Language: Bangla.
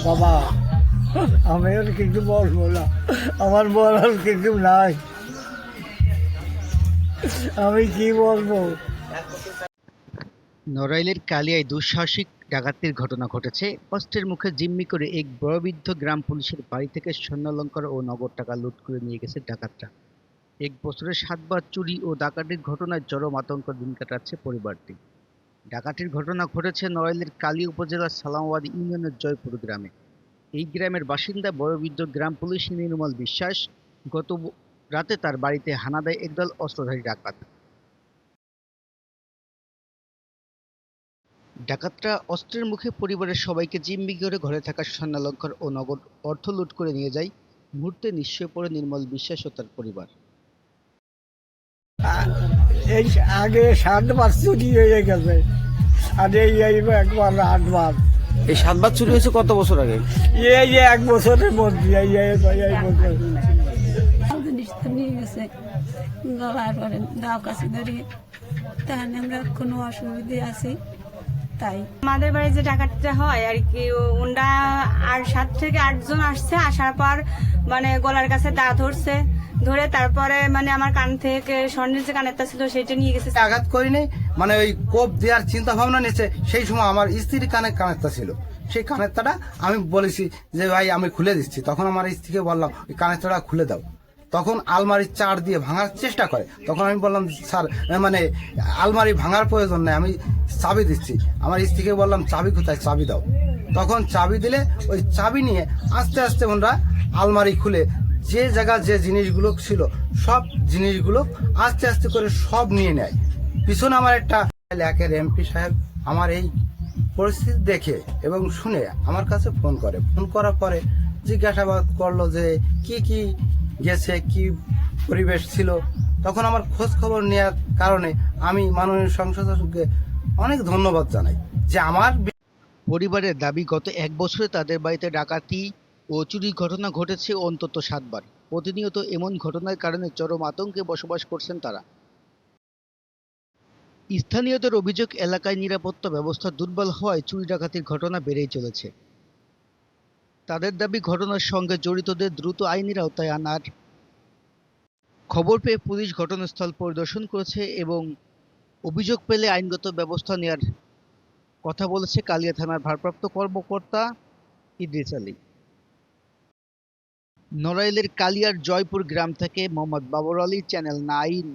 বাবা, আমি আর কিছু বলবো না, আমার বলার কিছু নাই, আমি কি বলবো। নড়াইলের কালিয়ায় দুঃসাহসিক ডাকাতির ঘটনা ঘটেছে। অস্ত্রের মুখে জিম্মি করে এক বয়োবৃদ্ধ গ্রাম পুলিশের বাড়ি থেকে স্বর্ণালংকার ও নগদ টাকা লুট করে নিয়ে গেছে ডাকাতরা। ১ বছরে ৭ বার চুরি ও ডাকাতির ঘটনায় চরম আতঙ্ক দিন কাটাচ্ছে পরিবারটি। ডাকাতির ঘটনা ঘটেছে নড়াইলের কালিয়া উপজেলার সালামাবাদ ইউনিয়নের জয়পুর গ্রামে। এই গ্রামের বাসিন্দা বয়োবৃদ্ধ গ্রাম পুলিশ নির্মল বিশ্বাস গত রাতে তার বাড়িতে হানা দেয় একদল অস্ত্রধারী ডাকাত। ডাকাতরা অস্ত্রের মুখে পরিবারের সবাইকে জিম্মি করে ঘরে থাকা স্বর্ণালংকার ও নগদ অর্থ লুট করে নিয়ে যায়। মুহূর্তে নিঃস্ব পড়ে নির্মল বিশ্বাস ও তার পরিবার। এই আগে 7 বার চুরি হয়ে গেছে, আর এই একবার 8 বার। এই 7 বার চুরি হয়েছে কত বছর আগে? এই 1 বছরের মধ্যে এই বছর। জিনিস তো নিয়ে গেছে, গলার পরে দাও কাছে ধরে, তাহলে আমরা কোনো অসুবিধে আছি তাই। আমাদের বাড়ি যে ডাকাতটা হয় আর কি, ওনরা আর 7 থেকে 8 জন আসছে। আসার পর মানে গলার কাছে দা ধরছে, ধরে তারপরে মানে আমার কান থেকে স্বর্ণের যে কানেরটা ছিল সেটা নিয়ে গেছে। আঘাত করিনি, মানে ওই কোপ দেওয়ার চিন্তা ভাবনা নিয়েছে। সেই সময় আমার স্ত্রীর কানেরটা ছিল, সেই কানেরটাটা আমি বলেছি যে ভাই আমি খুলে দিচ্ছি। তখন আমার স্ত্রীকে বললাম ওই কানেরটা খুলে দাও। তখন আলমারির চার দিয়ে ভাঙার চেষ্টা করে। তখন আমি বললাম স্যার, মানে আলমারি ভাঙার প্রয়োজন নেই, আমি চাবি দিচ্ছি। আমার স্ত্রীকে বললাম চাবি কোথায়, চাবি দাও। তখন চাবি দিলে ওই চাবি নিয়ে আস্তে আস্তে ওনারা আলমারি খুলে যে জায়গা যে জিনিসগুলো ছিল সব জিনিসগুলো আস্তে আস্তে করে সব নিয়ে নেয়। পিছনে আমার একটা এলাকার এমপি সাহেব আমার এই পরিস্থিতি দেখে এবং শুনে আমার কাছে ফোন করে। ফোন করার পরে জিজ্ঞাসাবাদ করলো যে কি কি গেছে, কি পরিবেশ ছিল। তখন আমার খোঁজ খবর নেওয়ার কারণে আমি মাননীয় সংসদ সদস্যকে অনেক ধন্যবাদ জানাই যে আমার পরিবারের দাবি, গত 1 বছরে তাদের বাড়িতে ডাকাতি ও চুরির ঘটনা ঘটেছে অন্তত 7 বার। প্রতিনিয়ত এমন ঘটনার কারণে চরম আতঙ্কে বসবাস করছেন তারা। স্থানীয়দের অভিযোগ, এলাকায় নিরাপত্তা ব্যবস্থা দুর্বল হওয়ায় চুরি ডাকাতির ঘটনা বেড়েই চলেছে। তাদের দাবি, ঘটনার সঙ্গে জড়িতদের দ্রুত আইনের আওতায় আনার। খবর পেয়ে পুলিশ ঘটনাস্থল পরিদর্শন করেছে এবং অভিযোগ পেলে আইনগত ব্যবস্থা নেওয়ার কথা বলেছে কালিয়া থানার ভারপ্রাপ্ত কর্মকর্তা ইদ্রিস আলী। নড়াইলের কালিয়ার জয়পুর গ্রাম থেকে মোহাম্মদ বাবর আলী, চ্যানেল 9।